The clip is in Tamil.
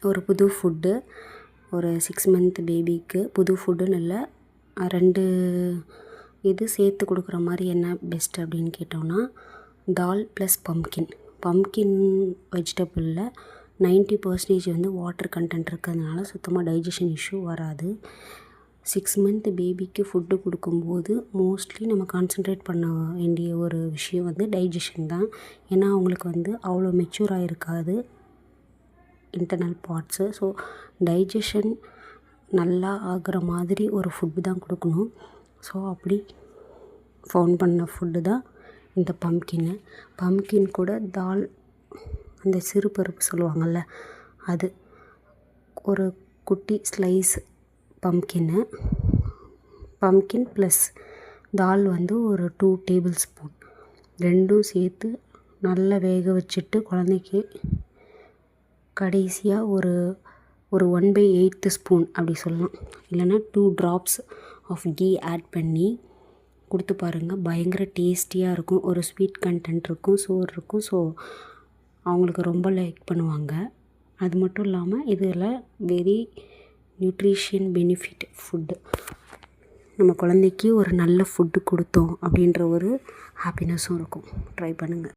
ஒரு புது ஃபுட்டு, ஒரு 6 மந்த் பேபிக்கு புது ஃபுட்டுன்னு இல்லை, 2 இது சேர்த்து கொடுக்குற மாதிரி என்ன பெஸ்ட் அப்படின்னு கேட்டோம்னா, தால் ப்ளஸ் பம்ப்கின். பம்ப்கின் வெஜிடபிளில் 90% வந்து வாட்டர் கண்டென்ட் இருக்கிறதுனால சுத்தமாக டைஜஷன் இஷ்யூ வராது. 6 மந்த் பேபிக்கு ஃபுட்டு கொடுக்கும்போது மோஸ்ட்லி நம்ம கான்சன்ட்ரேட் பண்ண வேண்டிய ஒரு விஷயம் வந்து டைஜஷன் தான். ஏன்னா அவங்களுக்கு வந்து அவ்வளோ மெச்சூராக இருக்காது இன்டர்னல் பார்ட்ஸு. ஸோ டைஜஷன் நல்லா ஆகிற மாதிரி ஒரு ஃபுட்டு தான் கொடுக்கணும். ஸோ அப்படி ஃபவுண்ட் பண்ண ஃபுட்டு தான் இந்த பம்ப்கின்னு. பம்ப்கின் கூட தால், அந்த சிறு பருப்பு சொல்லுவாங்கள்ல, அது ஒரு குட்டி ஸ்லைஸ் பம்ப்கின் ப்ளஸ் தால் வந்து ஒரு 2 டேபிள் ஸ்பூன், ரெண்டும் சேர்த்து நல்லா வேக வச்சுட்டு குழந்தைக்கு கடைசியாக ஒரு 1/8 ஸ்பூன் அப்படி சொல்லலாம், இல்லைன்னா 2 drops ஆஃப் கீ ஆட் பண்ணி கொடுத்து பாருங்கள். பயங்கர டேஸ்டியாக இருக்கும். ஒரு ஸ்வீட் கண்டென்ட் இருக்கும், சோறு இருக்கும். ஸோ அவங்களுக்கு ரொம்ப லைக் பண்ணுவாங்க. அது மட்டும் இல்லாமல் இதில் வெரி நியூட்ரிஷன் பெனிஃபிட் ஃபுட்டு. நம்ம குழந்தைக்கு ஒரு நல்ல ஃபுட்டு கொடுத்தோம் அப்படின்ற ஒரு ஹாப்பினஸும் இருக்கும். ட்ரை பண்ணுங்கள்.